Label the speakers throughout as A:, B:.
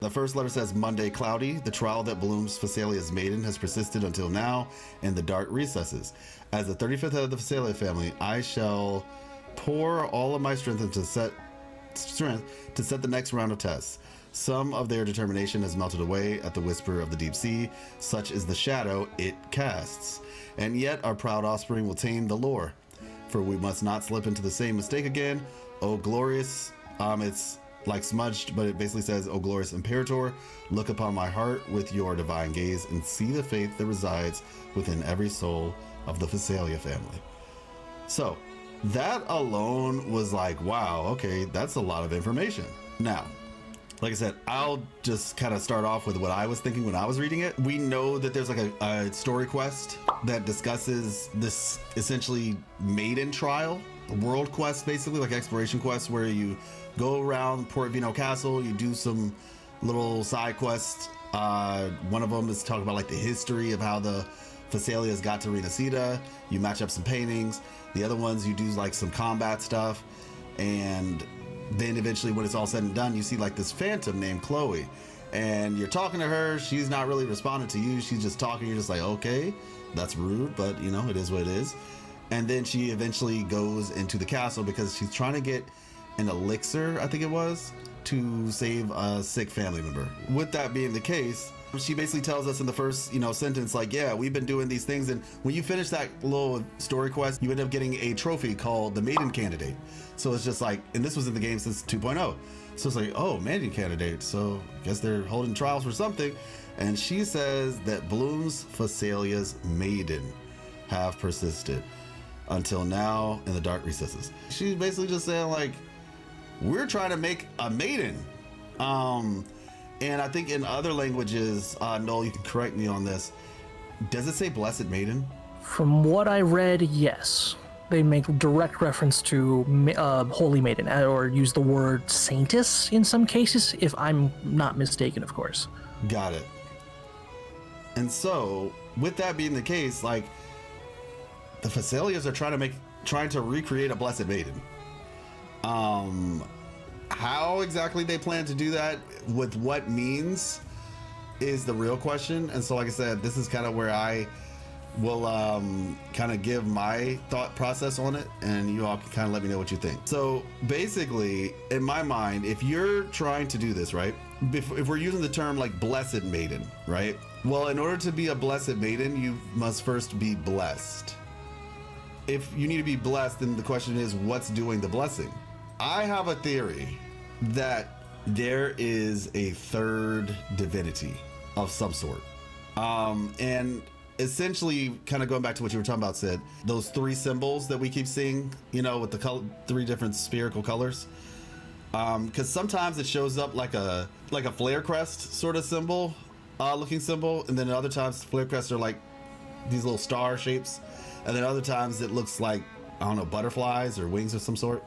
A: The first letter says, Monday cloudy. The trial that blooms Fisalia's maiden has persisted until now in the dark recesses. As the 35th head of the Fisalia family, I shall pour all of my strength to set the next round of tests. Some of their determination has melted away at the whisper of the deep sea. Such is the shadow it casts. And yet our proud offspring will tame the lore. For we must not slip into the same mistake again. Oh, glorious. It's like smudged, but it basically says, "O glorious Imperator, look upon my heart with your divine gaze and see the faith that resides within every soul of the Fisalia family." So that alone was like, wow, okay, that's a lot of information. Now, like I said, I'll just kind of start off with what I was thinking when I was reading it. We know that there's like a story quest that discusses this essentially maiden trial, a world quest, basically like exploration quest, where you go around Port Vino Castle, you do some little side quests. One of them is talking about like the history of how the Fisalias got to Renacida. You match up some paintings. The other ones you do like some combat stuff, and then eventually when it's all said and done, you see like this phantom named Chloe, and you're talking to her. She's not really responding to you. She's just talking. You're just like, okay, that's rude, but you know, it is what it is. And then she eventually goes into the castle because she's trying to get an elixir, I think it was, to save a sick family member. With that being the case, she basically tells us in the first, sentence, like, yeah, we've been doing these things, and when you finish that little story quest, you end up getting a trophy called the Maiden Candidate. So it's just like, and this was in the game since 2.0. So it's like, oh, Maiden Candidate. So I guess they're holding trials for something. And she says that Bloom's Fisalia's maiden have persisted until now in the dark recesses. She's basically just saying like, we're trying to make a maiden. And I think in other languages, Noel, you can correct me on this. Does it say blessed maiden?
B: From what I read, yes. They make direct reference to holy maiden, or use the word saintess in some cases, if I'm not mistaken, of course.
A: Got it. And so, with that being the case, like, the Fisalias are trying to recreate a blessed maiden. How exactly they plan to do that, with what means, is the real question. And so, like I said, this is kind of where I will kind of give my thought process on it, and you all can kind of let me know what you think. So basically, in my mind, if you're trying to do this, right, if we're using the term like blessed maiden, right, well, in order to be a blessed maiden, you must first be blessed. If you need to be blessed, then the question is, what's doing the blessing? I have a theory that there is a third divinity of some sort. And essentially, kind of going back to what you were talking about, Sid, those three symbols that we keep seeing, with the three different spherical colors. Because sometimes it shows up like a flare crest sort of symbol, looking symbol. And then other times flare crests are like these little star shapes. And then other times it looks like, I don't know, butterflies or wings of some sort.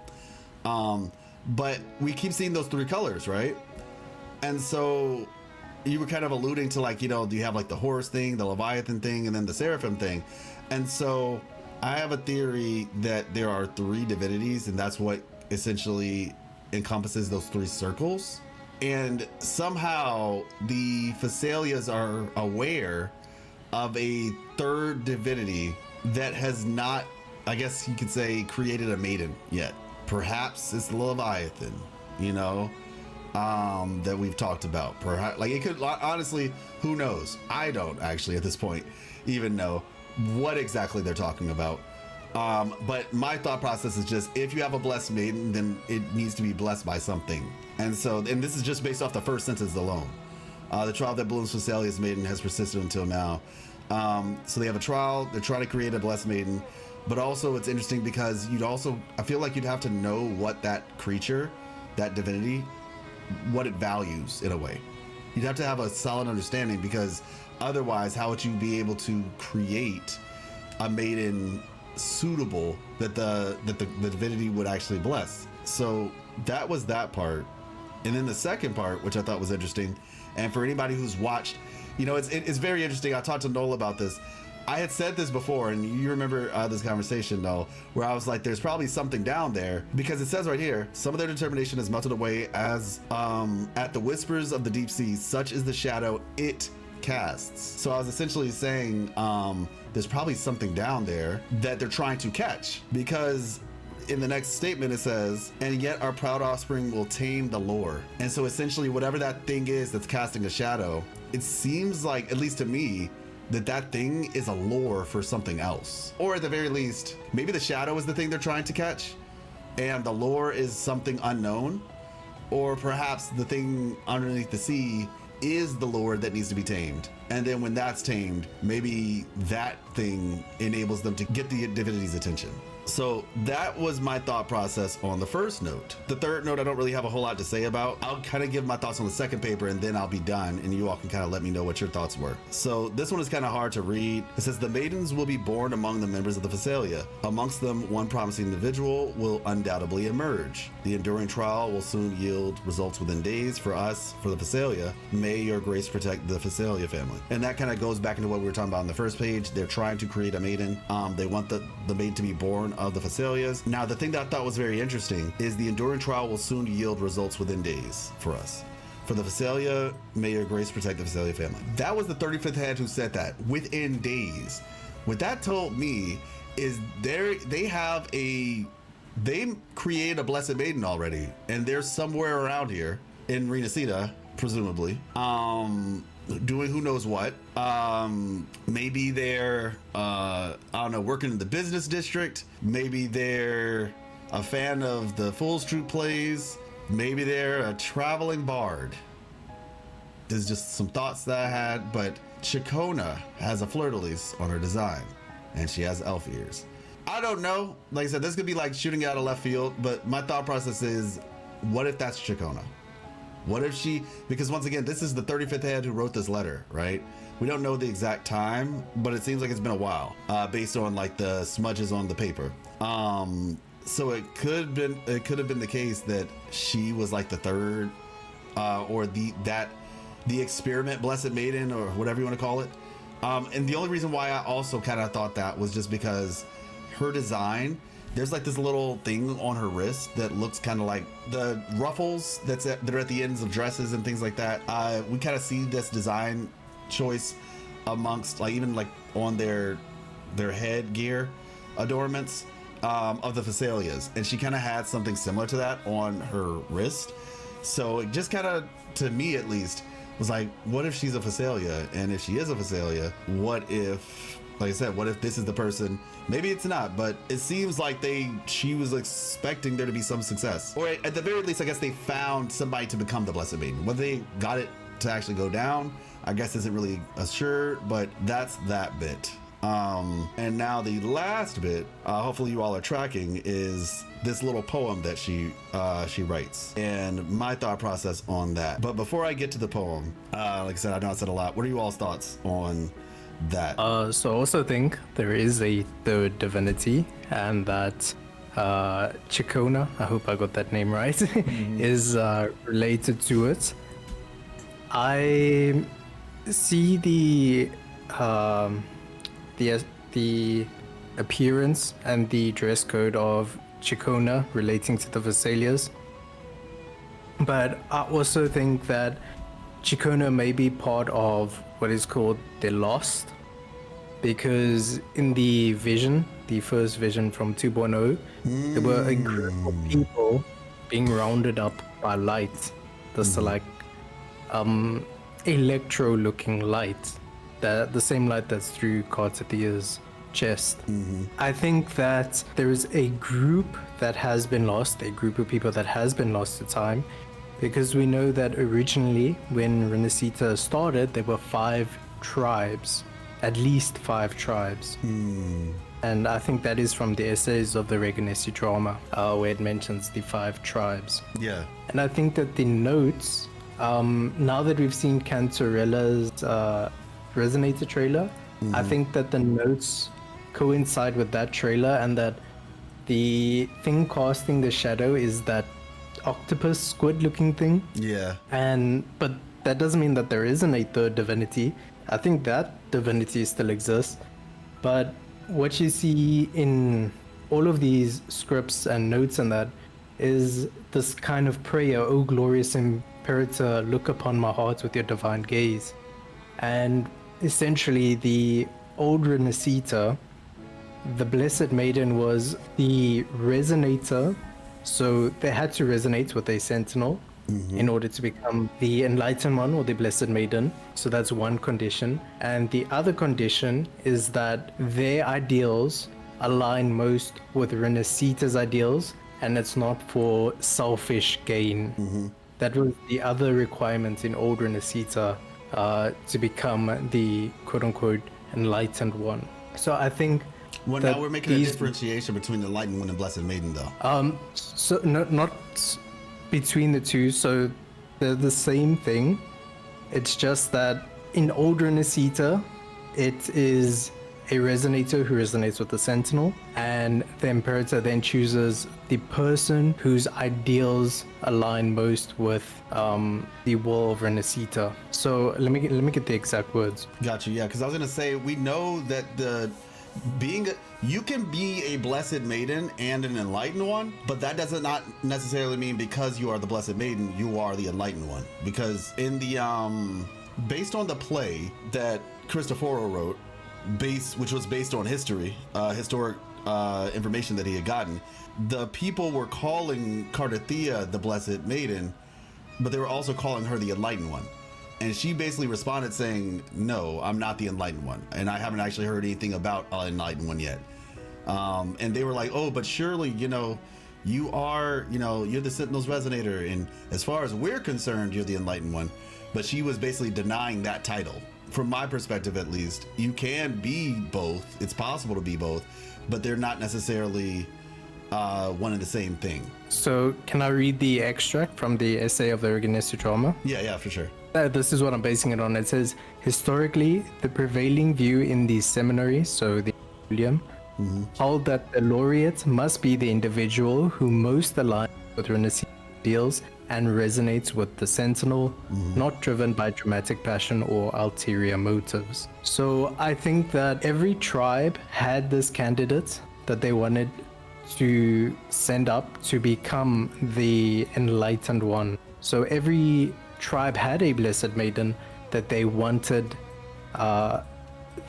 A: But we keep seeing those three colors, right? And so you were kind of alluding to like, do you have like the horse thing, the Leviathan thing, and then the Seraphim thing? And so I have a theory that there are three divinities, and that's what essentially encompasses those three circles. And somehow the Fisalias are aware of a third divinity that has not, I guess you could say, created a maiden yet. Perhaps it's the Leviathan, that we've talked about. Perhaps, like, it could, honestly, who knows? I don't actually at this point even know what exactly they're talking about. But my thought process is just, if you have a blessed maiden, then it needs to be blessed by something. And this is just based off the first sentence alone. The trial that blooms Fisalia's maiden has persisted until now. So they have a trial, they're trying to create a blessed maiden. But also it's interesting because I feel like you'd have to know what that creature, that divinity, what it values in a way. You'd have to have a solid understanding, because otherwise how would you be able to create a maiden suitable that the divinity would actually bless? So that was that part. And then the second part, which I thought was interesting, and for anybody who's watched, it's very interesting. I talked to Noel about this. I had said this before, and you remember this conversation, though, where I was like, there's probably something down there, because it says right here, some of their determination is melted away as at the whispers of the deep sea, such is the shadow it casts. So I was essentially saying there's probably something down there that they're trying to catch, because in the next statement it says, and yet our proud offspring will tame the lore. And so essentially whatever that thing is that's casting a shadow, it seems like, at least to me, that thing is a lure for something else. Or at the very least, maybe the shadow is the thing they're trying to catch and the lure is something unknown. Or perhaps the thing underneath the sea is the lure that needs to be tamed. And then when that's tamed, maybe that thing enables them to get the divinity's attention. So that was my thought process on the first note. The third note, I don't really have a whole lot to say about. I'll kind of give my thoughts on the second paper and then I'll be done and you all can kind of let me know what your thoughts were. So this one is kind of hard to read. It says, the maidens will be born among the members of the Fisalia. Amongst them, one promising individual will undoubtedly emerge. The enduring trial will soon yield results within days. For us, for the Fisalia, may your grace protect the Fisalia family. And that kind of goes back into what we were talking about on the first page. They're trying to create a maiden. They want the maid to be born of the Fisalias. Now, the thing that I thought was very interesting is the enduring trial will soon yield results within days for us. For the Fisalia, may your grace protect the Fisalia family. That was the 35th head who said that, within days. What that told me is they created a blessed maiden already, and they're somewhere around here in Renacida, presumably. Doing who knows what. Maybe they're I don't know, working in the business district. Maybe they're a fan of the Fool's Troupe plays. Maybe they're a traveling bard. There's just some thoughts that I had, but Chacona has a fleur-de-lis on her design and she has elf ears. I don't know. Like I said, this could be like shooting out of left field, but my thought process is, what if that's Chacona? What if she, because once again, this is the 35th head who wrote this letter, right? We don't know the exact time, but it seems like it's been a while, based on like the smudges on the paper. So it could have been the case that she was like the third, or the experiment blessed maiden, or whatever you want to call it. And the only reason why I also kind of thought that was just because her design, there's like this little thing on her wrist that looks kind of like the ruffles that are at the ends of dresses and things like that. We kind of see this design choice amongst, like, even like on their head gear adornments of the Fisalias, and she kind of had something similar to that on her wrist. So it just kind of, to me at least, was like, what if she's a Fisalia? And if she is a Fisalia, what if, like I said, what if this is the person? Maybe it's not, but it seems like she was expecting there to be some success. Or at the very least, I guess they found somebody to become the Blessed Maiden. Whether they got it to actually go down, I guess isn't really assured, but that's that bit. And now the last bit, hopefully you all are tracking, is this little poem that she writes, and my thought process on that. But before I get to the poem, like I said, I know I said a lot. What are you all's thoughts on that?
C: So I also think there is a third divinity, and that Chacona, I hope I got that name right, is related to it. I see the appearance and the dress code of Chacona relating to the Fisalias, but I also think that Chacona may be part of what is called the Lost, because in the vision, the first vision from 2.0, there were a group of people being rounded up by light. That's like electro-looking light, the same light that's through Cartetia's chest. I think that there is a group that has been lost, a group of people that has been lost to time, because we know that originally when Renacita started, there were 5 tribes, at least 5 tribes. And I think that is from the essays of the Regenesi drama, where it mentions the 5 tribes.
A: Yeah.
C: And I think that the notes, now that we've seen Canterella's Resonator trailer, I think that the notes coincide with that trailer, and that the thing casting the shadow is that octopus squid looking thing.
A: Yeah.
C: But that doesn't mean that there isn't a third divinity. I think that divinity still exists, But what you see in all of these scripts and notes and that is this kind of prayer, "O glorious Imperator, look upon my heart with your divine gaze." And essentially, the old Renacita, the Blessed Maiden, was the resonator. So they had to resonate with a sentinel in order to become the Enlightened One or the Blessed Maiden. So that's one condition. And the other condition is that their ideals align most with Renacita's ideals, and it's not for selfish gain. That was the other requirement in old Renacita to become the quote-unquote Enlightened One. So I think
A: Well, now we're making a differentiation between the Enlightened One and Blessed Maiden, though.
C: So not between the two. So they're the same thing. It's just that in old Renacita, it is a resonator who resonates with the sentinel, and the Imperator then chooses the person whose ideals align most with the will of Renacita. So let me get the exact words.
A: Gotcha. Yeah, because I was gonna say we know that you can be a Blessed Maiden and an Enlightened One, but that does not necessarily mean because you are the Blessed Maiden, you are the Enlightened One. Because in the based on the play that Cristoforo wrote, which was based on historic information that he had gotten, the people were calling Cardathia the Blessed Maiden, but they were also calling her the Enlightened One. And she basically responded saying, "No, I'm not the Enlightened One, and I haven't actually heard anything about an Enlightened One yet." And they were like, "Oh, but surely, you are, you're the Sentinel's Resonator, and as far as we're concerned, you're the Enlightened One." But she was basically denying that title. From my perspective, at least, you can be both. It's possible to be both, but they're not necessarily one and the same thing.
C: So can I read the extract from the essay of the Organessu drama?
A: Yeah, for sure.
C: This is what I'm basing it on. It says, historically, the prevailing view in the seminary, so the William, hold that the laureate must be the individual who most aligns with Renaissance ideals and resonates with the sentinel, not driven by dramatic passion or ulterior motives. So I think that every tribe had this candidate that they wanted to send up to become the Enlightened One. So every tribe had a Blessed Maiden that they wanted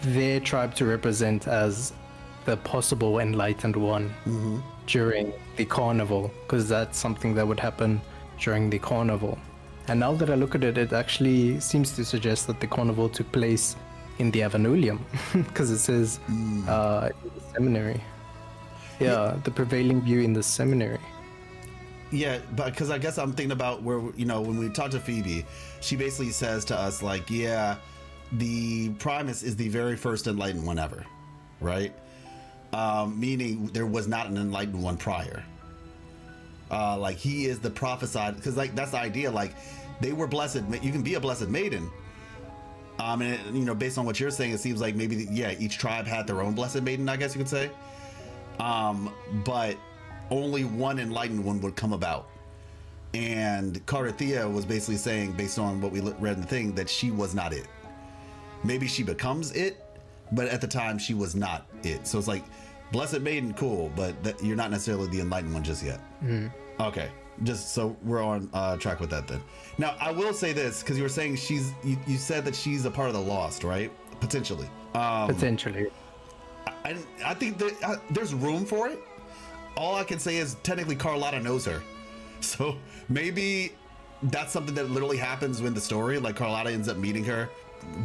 C: their tribe to represent as the possible Enlightened One during the carnival, because that's something that would happen during the carnival. And now that I look at it, it actually seems to suggest that the carnival took place in the Avanolium, because it says in the seminary. Yeah, the prevailing view in the seminary.
A: Yeah, but because I guess I'm thinking about where, when we talk to Phoebe, she basically says to us, like, yeah, the Primus is the very first Enlightened One ever, right? Meaning there was not an Enlightened One prior. Like, he is the prophesied, because, like, that's the idea, like, they were blessed, you can be a Blessed Maiden. And, based on what you're saying, it seems like maybe, each tribe had their own Blessed Maiden, I guess you could say. But only one Enlightened One would come about. And Cardathia was basically saying, based on what we read in the thing, that she was not it. Maybe she becomes it, but at the time she was not it. So it's like, Blessed Maiden, cool, but you're not necessarily the Enlightened One just yet. Okay, just so we're on track with that then. Now, I will say this, because you were saying you said that she's a part of the Lost, right? Potentially.
C: Potentially.
A: I think that there's room for it. All I can say is technically Carlotta knows her. So maybe that's something that literally happens in the story. Like, Carlotta ends up meeting her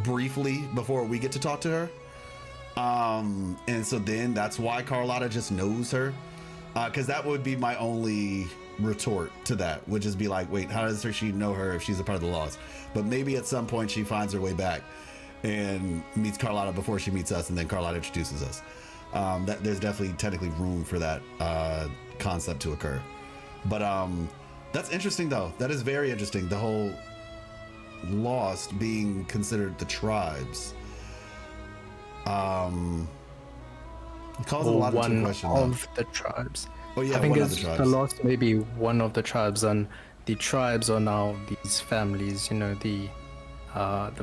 A: briefly before we get to talk to her. And so then that's why Carlotta just knows her. Because that would be my only retort to that, would just be like, wait, how does she know her if she's a part of the Lost? But maybe at some point she finds her way back and meets Carlotta before she meets us, and then Carlotta introduces us. There's definitely technically room for that concept to occur. But that's interesting, though. That is very interesting. The whole Lost being considered the tribes. It causes a lot of question.
C: One of the tribes.
A: Oh yeah,
C: I think
A: one of
C: it's
A: the tribes.
C: the Lost, maybe one of the tribes, and the tribes are now these families. The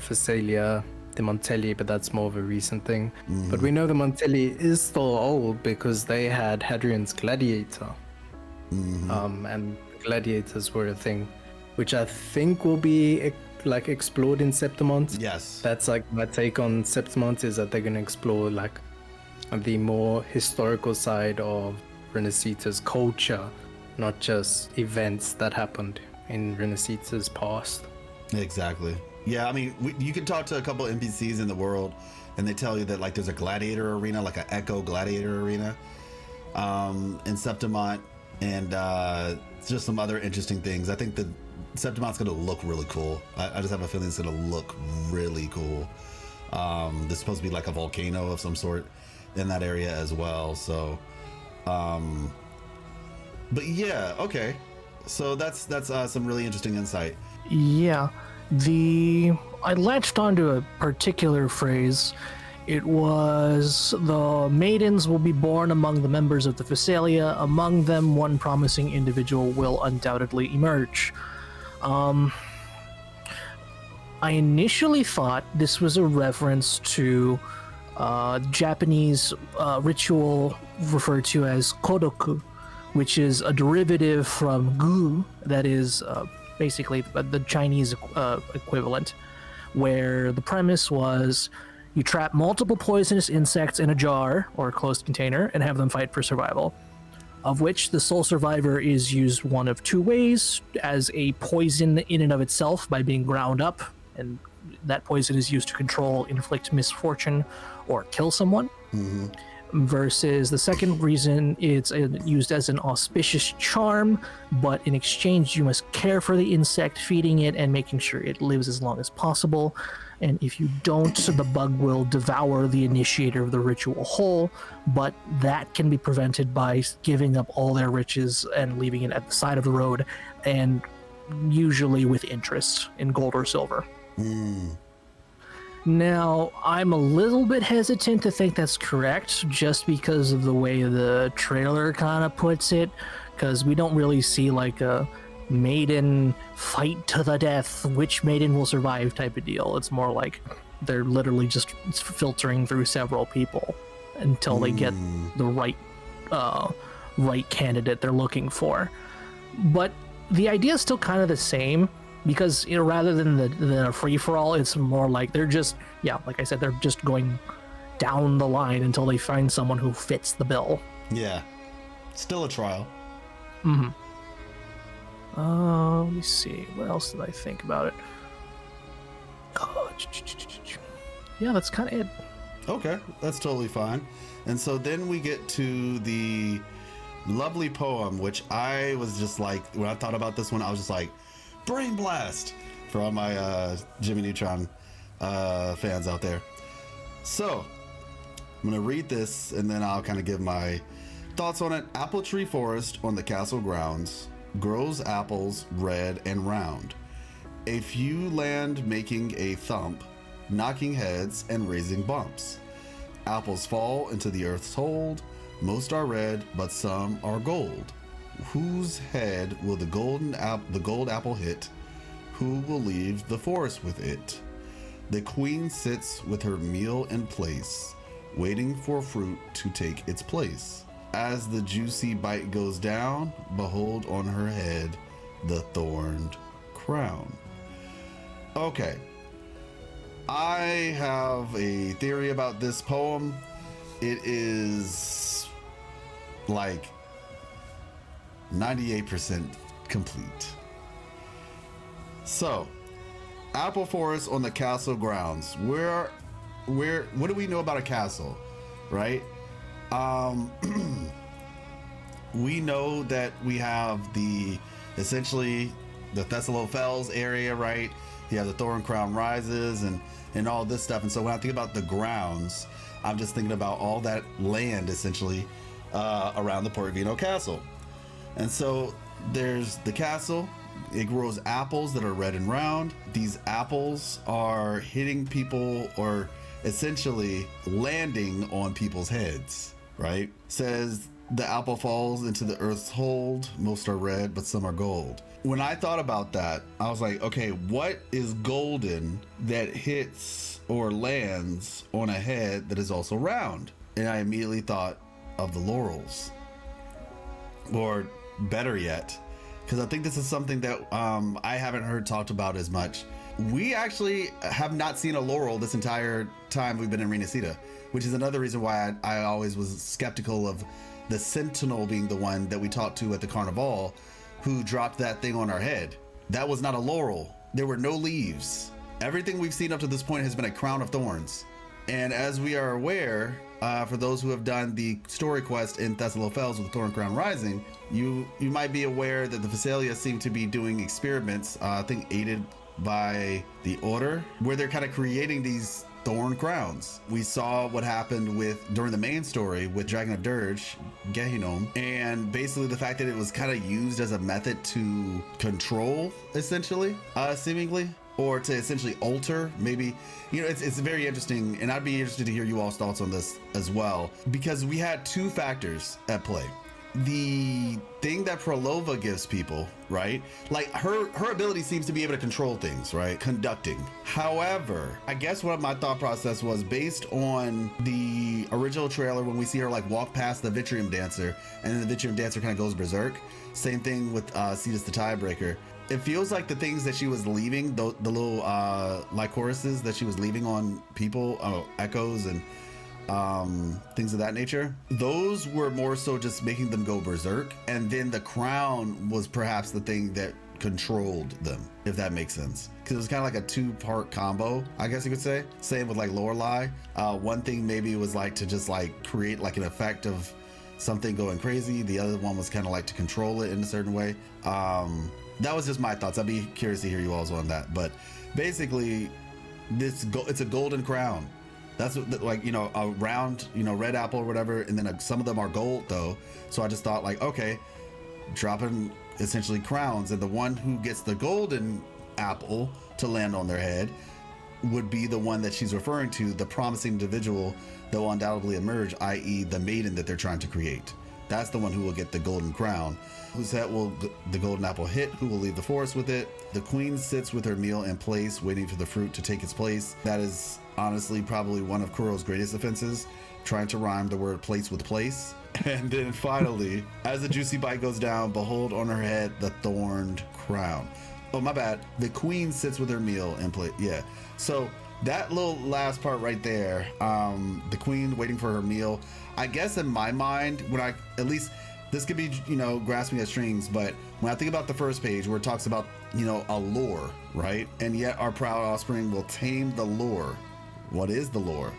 C: Fisalia, the Montelli, but that's more of a recent thing. But we know the Montelli is still old because they had Hadrian's gladiator. And gladiators were a thing, which I think will be like explored in Septimont.
A: Yes.
C: That's like my take on Septimont, is that they're going to explore like the more historical side of Renaissita's culture, not just events that happened in Renaissita's past. Exactly.
A: Yeah, I mean, you can talk to a couple NPCs in the world, and they tell you that like there's a gladiator arena, like an Echo gladiator arena, in Septimont, and just some other interesting things. I think the Septimont's going to look really cool. I just have a feeling it's going to look really cool. There's supposed to be like a volcano of some sort in that area as well. So, but yeah, okay. So that's some really interesting insight.
B: Yeah, I latched onto a particular phrase. It was, the maidens will be born among the members of the Fisalia. Among them, one promising individual will undoubtedly emerge. I initially thought this was a reference to Japanese ritual referred to as kodoku, which is a derivative from gu, that is basically the Chinese equivalent, where the premise was you trap multiple poisonous insects in a jar or a closed container and have them fight for survival, of which the sole survivor is used one of two ways: as a poison in and of itself by being ground up, and that poison is used to control, inflict misfortune, or kill someone. Versus the second reason, it's used as an auspicious charm, but in exchange you must care for the insect, feeding it and making sure it lives as long as possible. And if you don't, the bug will devour the initiator of the ritual whole, but that can be prevented by giving up all their riches and leaving it at the side of the road, and usually with interest in gold or silver. Now, I'm a little bit hesitant to think that's correct, just because of the way the trailer kind of puts it, because we don't really see like a maiden fight to the death, which maiden will survive type of deal. It's more like they're literally just filtering through several people until they get the right candidate they're looking for. But the idea is still kind of the same, because rather than a free-for-all, it's more like they're just, like I said, they're just going down the line until they find someone who fits the bill.
A: Yeah. Still a trial.
B: Let me see. What else did I think about it? Yeah, that's kind of it.
A: Okay, that's totally fine. And so then we get to the lovely poem, which I was just like, when I thought about this one, I was just like, brain blast for all my Jimmy Neutron fans out there. So I'm gonna read this and then I'll kind of give my thoughts on it. Apple tree forest on the castle grounds grows apples red and round. A few land making a thump, knocking heads and raising bumps. Apples fall into the earth's hold. Most are red, but some are gold. Whose head will the gold apple hit? Who will leave the forest with it? The queen sits with her meal in place, waiting for fruit to take its place. As the juicy bite goes down, behold on her head the thorned crown. Okay, I have a theory about this poem. It is like 98% complete. So, apple forest on the castle grounds. What do we know about a castle, right? We know that we have essentially the Thessalo Fells area, right? You have the Thorn Crown Rises and all this stuff. And so when I think about the grounds, I'm just thinking about all that land essentially around the Portovino Castle. And so there's the castle. It grows apples that are red and round. These apples are hitting people, or essentially landing on people's heads, right? Says the apple falls into the earth's hold. Most are red, but some are gold. when I thought about that, I was like, okay, what is golden that hits or lands on a head that is also round? And I immediately thought of the laurels. Or better yet, because I think this is something that I haven't heard talked about as much. We actually have not seen a laurel this entire time we've been in Renacida, which is another reason why I always was skeptical of the sentinel being the one that we talked to at the carnival who dropped that thing on our head. That was not a laurel. There were no leaves. Everything we've seen up to this point has been a crown of thorns. And as we are aware, for those who have done the story quest in Thessalophiles with Thorn Crown Rising, you might be aware that the Fisalias seem to be doing experiments, I think aided by the Order, where they're kind of creating these thorn crowns. We saw what happened during the main story with Dragon of Dirge, Gehinom, and basically the fact that it was kind of used as a method to control, essentially, seemingly, or to essentially alter, maybe. It's very interesting, and I'd be interested to hear you all's thoughts on this as well, because we had two factors at play. The thing that Prolova gives people, right? Like her ability seems to be able to control things, right? Conducting. However, I guess what my thought process was based on the original trailer when we see her like walk past the Vitrium Dancer and then the Vitrium Dancer kind of goes berserk. Same thing with Cetus the Tiebreaker. It feels like the things that she was leaving, the little lycoruses that she was leaving on people, echoes and things of that nature, those were more so just making them go berserk, and then the crown was perhaps the thing that controlled them, if that makes sense, because it was kind of like a two-part combo, I guess you could say. Same with like Lorelei. One thing maybe was like to just like create like an effect of something going crazy. The other one was kind of like to control it in a certain way. That was just my thoughts. I'd be curious to hear you all's on that, but basically it's a golden crown. That's what, like, a round, red apple or whatever. And then some of them are gold though. So I just thought like, okay, dropping essentially crowns, and the one who gets the golden apple to land on their head would be the one that she's referring to, the promising individual that will undoubtedly emerge, i.e. the maiden that they're trying to create. That's the one who will get the golden crown. Whose head will the golden apple hit? Who will leave the forest with it? The queen sits with her meal in place, waiting for the fruit to take its place. That is honestly probably one of Kuro's greatest offenses, trying to rhyme the word place with place. And then finally, as the juicy bite goes down, behold on her head the thorned crown. Oh, my bad. The queen sits with her meal in place. Yeah. So that little last part right there, the queen waiting for her meal, I guess in my mind, when I, at least this could be, grasping at strings, but when I think about the first page where it talks about, a lore, right? And yet our proud offspring will tame the lore. What is the lore?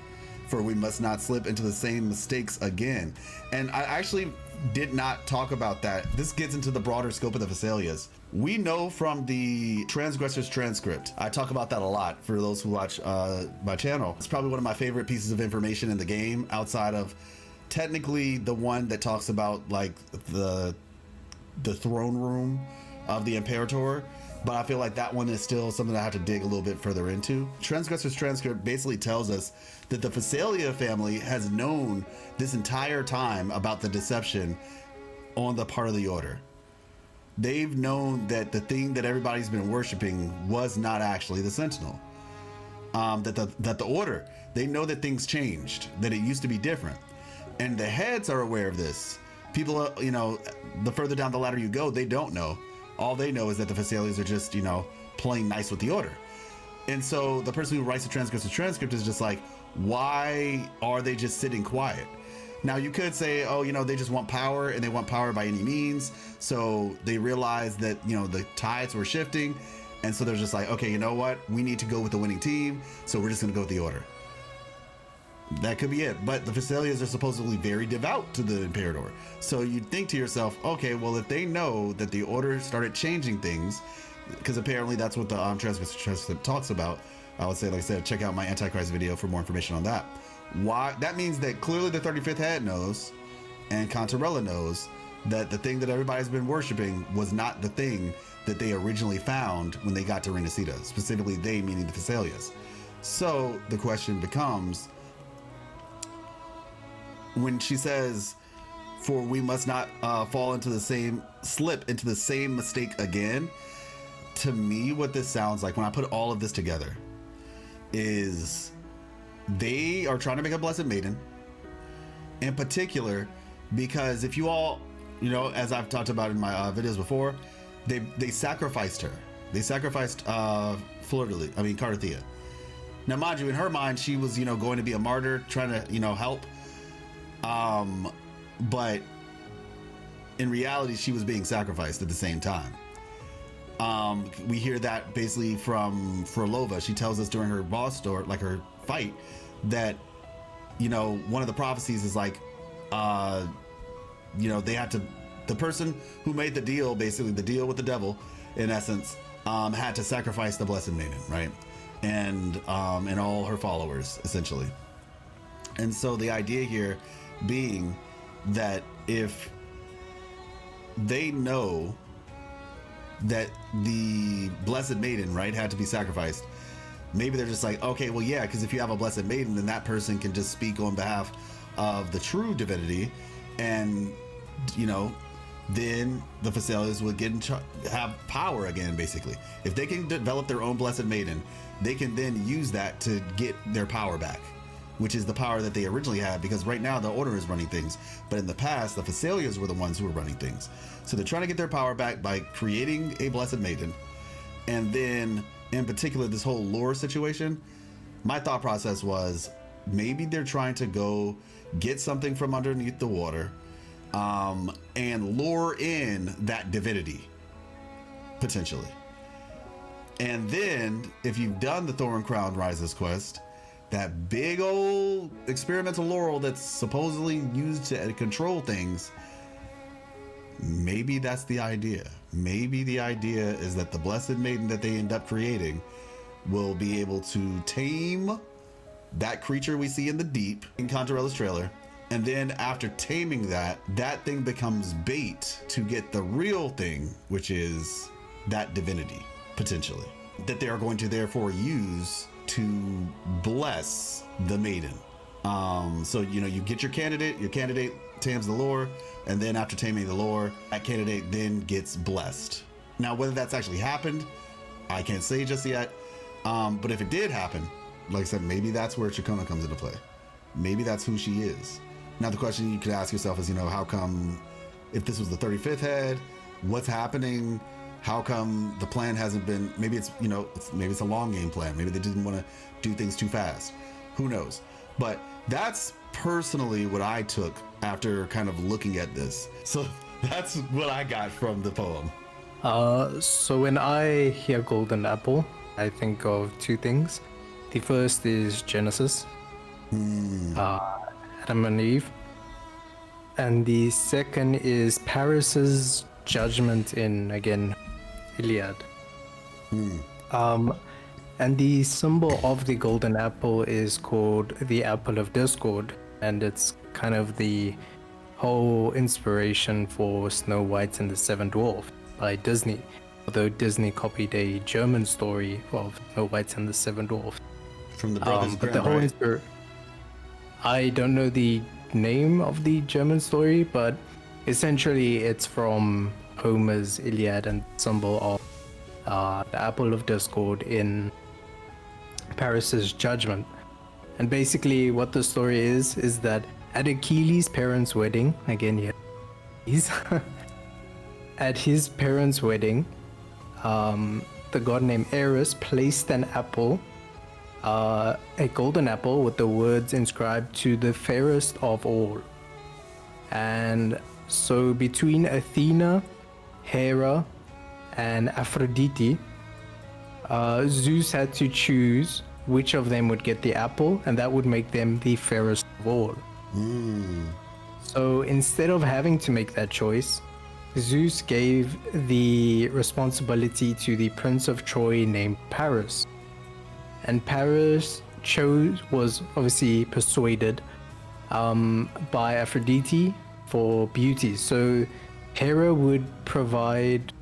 A: For we must not slip into the same mistakes again. And I actually did not talk about that. This gets into the broader scope of the Fisalias. We know from the Transgressor's transcript, I talk about that a lot for those who watch my channel. It's probably one of my favorite pieces of information in the game, outside of technically the one that talks about like the throne room of the Imperator. But I feel like that one is still something I have to dig a little bit further into. Transgressor's transcript basically tells us that the Fisalia family has known this entire time about the deception on the part of the Order. They've known that the thing that everybody's been worshiping was not actually the Sentinel. That the Order, they know that things changed, that it used to be different. And the heads are aware of this. People, the further down the ladder you go, they don't know. All they know is that the Fisalias are just, playing nice with the Order. And so the person who writes the Transgressor's transcript is just like, why are they just sitting quiet? Now you could say, they just want power, and they want power by any means. So they realize that, the tides were shifting. And so they're just like, okay, you know what? We need to go with the winning team. So we're just going to go with the Order. That could be it. But the Fisalias are supposedly very devout to the Imperator. So you'd think to yourself, okay, well, if they know that the Order started changing things, because apparently that's what the transcript talks about, I would say, like I said, check out my Antichrist video for more information on that. Why? That means that clearly the 35th head knows, and Canterella knows, that the thing that everybody's been worshiping was not the thing that they originally found when they got to Renacida. Specifically, they meaning the Fisalias. So the question becomes, when she says, for we must not fall into the same mistake again. To me, what this sounds like when I put all of this together is they are trying to make a blessed maiden, in particular, because if you all, you know, as I've talked about in my videos before, they sacrificed her. They sacrificed Carthia. Now, mind you, in her mind, she was, you know, going to be a martyr, trying to, you know, help. But in reality, she was being sacrificed at the same time. We hear that basically from Frolova. She tells us during her boss store, like her fight, that, you know, one of the prophecies is like, you know, they had to, the person who made the deal, basically the deal with the devil, in essence, had to sacrifice the Blessed Maiden, right? And all her followers, essentially. And so the idea here being that if they know that the Blessed Maiden, right, had to be sacrificed, maybe they're just like, okay, well, yeah, because if you have a Blessed Maiden, then that person can just speak on behalf of the true divinity, and, you know, then the Fisalias would have power again, basically. If they can develop their own Blessed Maiden, they can then use that to get their power back, which is the power that they originally had, because right now the Order is running things, but in the past, the Fisalias were the ones who were running things. So they're trying to get their power back by creating a Blessed Maiden. And then, in particular, this whole lore situation, my thought process was, maybe they're trying to go get something from underneath the water, and lure in that divinity, potentially. And then, if you've done the Thorn Crown Rises quest, that big old experimental laurel that's supposedly used to control things, maybe that's the idea. Maybe the idea is that the Blessed Maiden that they end up creating will be able to tame that creature we see in the deep in Canterella's trailer. And then after taming that thing becomes bait to get the real thing, which is that divinity, potentially, that they are going to therefore use to bless the maiden. So, you know, you get your candidate tames the lore, and then after taming the lore, that candidate then gets blessed. Now, whether that's actually happened, I can't say just yet. But if it did happen, like I said, maybe that's where Chakona comes into play. Maybe that's who she is. Now, the question you could ask yourself is, you know, how come, if this was the 35th head, what's happening? How come the plan hasn't been, maybe it's, you know, maybe it's a long game plan. Maybe they didn't want to do things too fast. Who knows? But that's personally what I took after kind of looking at this. So that's what I got from the poem.
C: So when I hear Golden Apple, I think of two things. The first is Genesis, Adam and Eve. And the second is Paris's judgment in, again, Iliad. And the symbol of the golden apple is called the Apple of Discord, and it's kind of the whole inspiration for Snow White and the Seven Dwarfs by Disney, although Disney copied a German story of Snow White and the Seven Dwarfs.
A: From the Brothers
C: But
A: Grimm,
C: the whole
A: right?
C: I don't know the name of the German story, but essentially it's from Homer's Iliad and symbol of the Apple of Discord in Paris's judgment. And basically what the story is that at Achilles' parents' wedding, again here, at his parents' wedding, the god named Eris placed an apple, a golden apple with the words inscribed to the fairest of all. And so between Athena, Hera, and Aphrodite, Zeus had to choose which of them would get the apple, and that would make them the fairest of all. So instead of having to make that choice, Zeus gave the responsibility to the Prince of Troy named Paris. And Paris was obviously persuaded by Aphrodite for beauty. So Hera would provide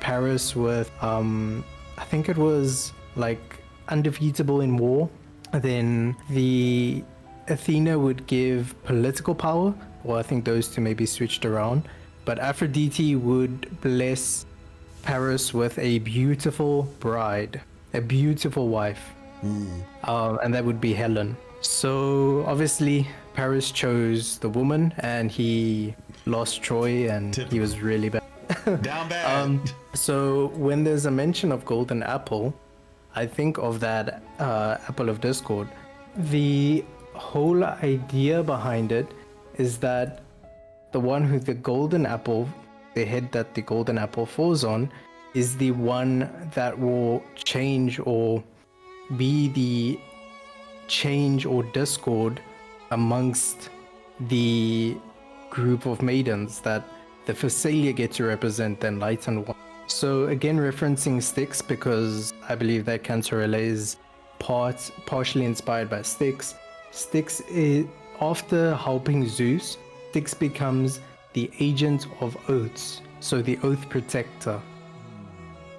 C: Paris with, I think it was like undefeatable in war. Then the Athena would give political power. Well, I think those two may be switched around. But Aphrodite would bless Paris with a beautiful bride, a beautiful wife. And that would be Helen. So obviously Paris chose the woman and he lost Troy and he was really bad.
A: Down bad.
C: So when there's a mention of golden apple, I think of that apple of discord. The whole idea behind it is that the one who the golden apple, the head that the golden apple falls on, is the one that will change or be the change or discord amongst the group of maidens that the Fisalia get to represent the enlightened one. So again, referencing Styx, because I believe that Canterella is partially inspired by Styx. Styx is, after helping Zeus, Styx becomes the agent of oaths, so the oath protector.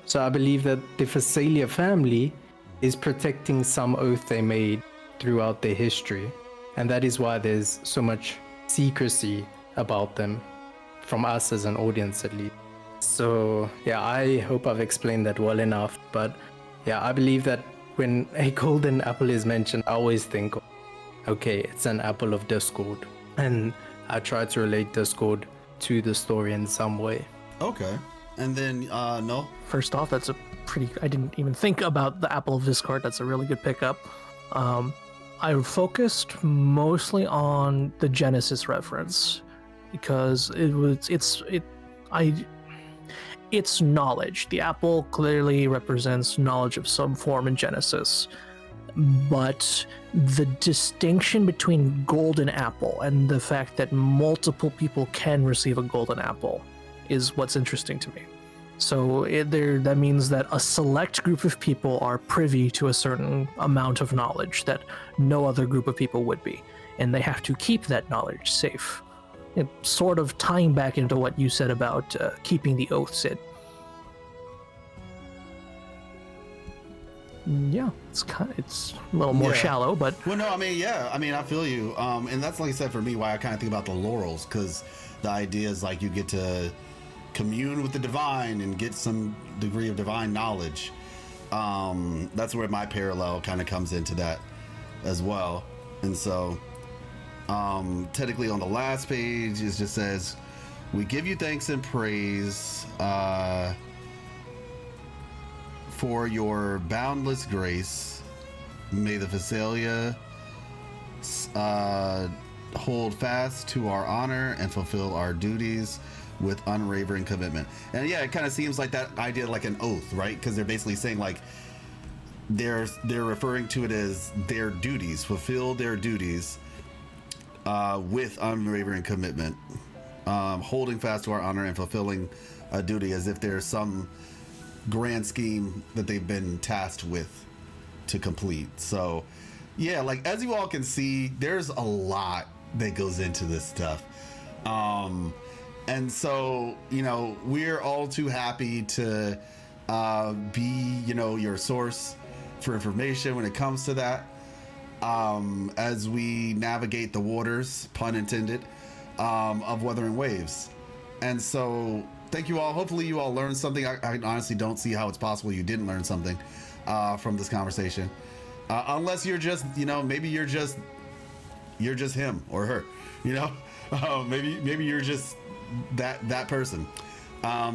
C: So I believe that the Fisalia family is protecting some oath they made throughout their history, and that is why there's so much secrecy about them, from us as an audience at least. So yeah, I hope I've explained that well enough, but yeah, I believe that when a golden apple is mentioned, I always think, okay, it's an apple of discord, and I try to relate discord to the story in some way.
A: Okay. And then, no?
B: First off, that's a pretty... I didn't even think about the Apple of Discord. That's a really good pickup. I focused mostly on the Genesis reference because it's knowledge. The apple clearly represents knowledge of some form in Genesis. But the distinction between golden apple and the fact that multiple people can receive a golden apple is what's interesting to me. So that means that a select group of people are privy to a certain amount of knowledge that no other group of people would be, and they have to keep that knowledge safe. It's sort of tying back into what you said about keeping the oath, Sid. Yeah, it's a little more shallow, but
A: well, no, I mean, I feel you, and that's like I said for me, why I kind of think about the laurels, because the idea is like you get to commune with the divine and get some degree of divine knowledge. That's where my parallel kind of comes into that as well. And so, technically, on the last page, it just says, "We give you thanks and praise." For your boundless grace, may the Fisalia hold fast to our honor and fulfill our duties with unwavering commitment. And yeah, it kind of seems like that idea, like an oath, right? Because they're basically saying like they're referring to it as their duties, fulfill their duties with unwavering commitment, holding fast to our honor and fulfilling a duty, as if there's some grand scheme that they've been tasked with to complete. So yeah, like as you all can see, there's a lot that goes into this stuff, and so we're all too happy to be your source for information when it comes to that, as we navigate the waters, pun intended, of Wuthering Waves. And so thank you all. Hopefully you all learned something. I honestly don't see how it's possible you didn't learn something from this conversation, unless you're just maybe you're just him or her, maybe you're just that person.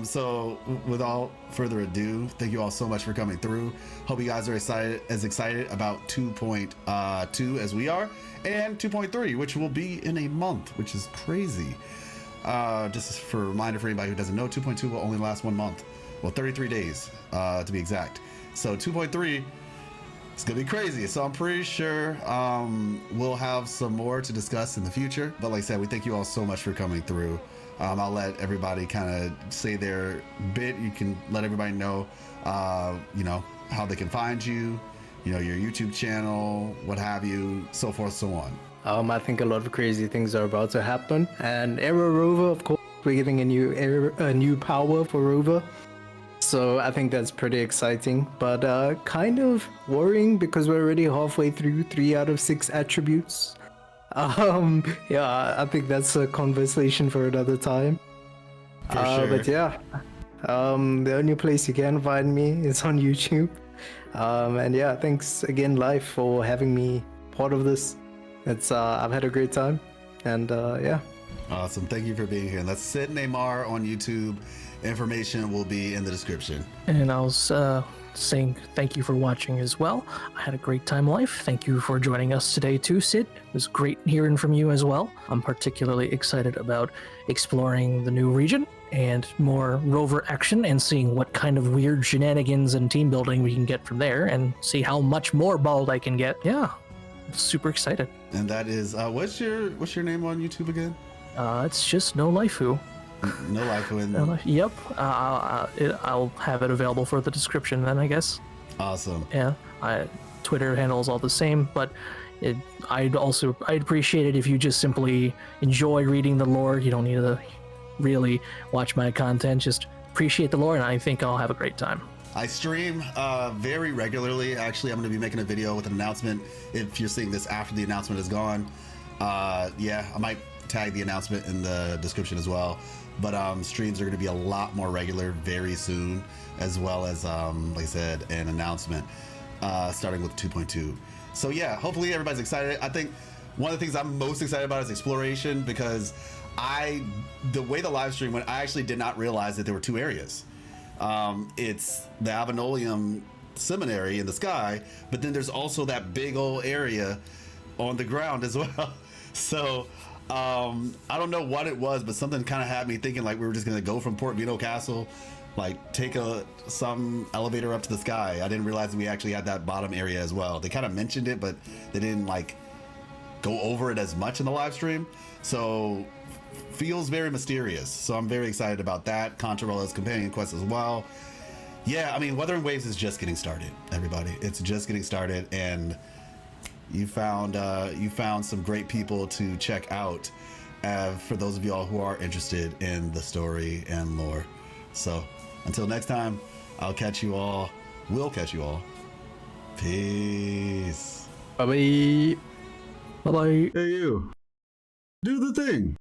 A: So without further ado, thank you all so much for coming through. Hope you guys are as excited about 2.2 as we are, and 2.3, which will be in a month, which is crazy. Just for a reminder for anybody who doesn't know, 2.2 will only last 1 month. Well, 33 days to be exact. So 2.3, it's gonna be crazy. So I'm pretty sure we'll have some more to discuss in the future. But like I said, we thank you all so much for coming through. I'll let everybody kind of say their bit. You can let everybody know, how they can find you, your YouTube channel, what have you, so forth, so on.
C: I think a lot of crazy things are about to happen, and Arrow Rover, of course, we're getting a new power for Rover, so I think that's pretty exciting, but kind of worrying because we're already halfway through 3 out of 6 attributes. Yeah, I think that's a conversation for another time.
A: For sure.
C: But yeah, the only place you can find me is on YouTube. And yeah, thanks again, Life, for having me part of this. It's I've had a great time, and yeah.
A: Awesome. Thank you for being here. And that's Sidneymar on YouTube. Information will be in the description.
B: And I was saying thank you for watching as well. I had a great time, Life. Thank you for joining us today too, Sid. It was great hearing from you as well. I'm particularly excited about exploring the new region and more rover action and seeing what kind of weird shenanigans and team building we can get from there and see how much more bald I can get. Yeah, super excited.
A: And that is what's your name on YouTube again?
B: It's just NoLaifu.
A: NoLaifu. And
B: Yep. I'll have it available for the description then, I guess.
A: awesome.
B: Yeah. Twitter handle is all the same, but I'd appreciate it if you just simply enjoy reading the lore. You don't need to really watch my content. Just appreciate the lore, and I think I'll have a great time.
A: I stream very regularly. Actually, I'm going to be making a video with an announcement. If you're seeing this after the announcement is gone, yeah, I might tag the announcement in the description as well. But streams are going to be a lot more regular very soon, as well as, like I said, an announcement starting with 2.2. So yeah, hopefully everybody's excited. I think one of the things I'm most excited about is exploration, because the way the live stream went, I actually did not realize that there were two areas. It's the Avenolium Seminary in the sky, but then there's also that big old area on the ground as well. So I don't know what it was, but something kind of had me thinking like we were just gonna go from Port Vino Castle, like take some elevator up to the sky. I didn't realize we actually had that bottom area as well. They kind of mentioned it, but they didn't like go over it as much in the live stream. So feels very mysterious. So I'm very excited about that. Canterella's companion quest as well. Yeah, I mean, Wuthering Waves is just getting started, everybody. It's just getting started, and you found some great people to check out for those of y'all who are interested in the story and lore. So until next time, I'll catch you all. We'll catch you all. Peace.
C: Bye bye.
B: Bye bye.
A: Hey, you. Do the thing.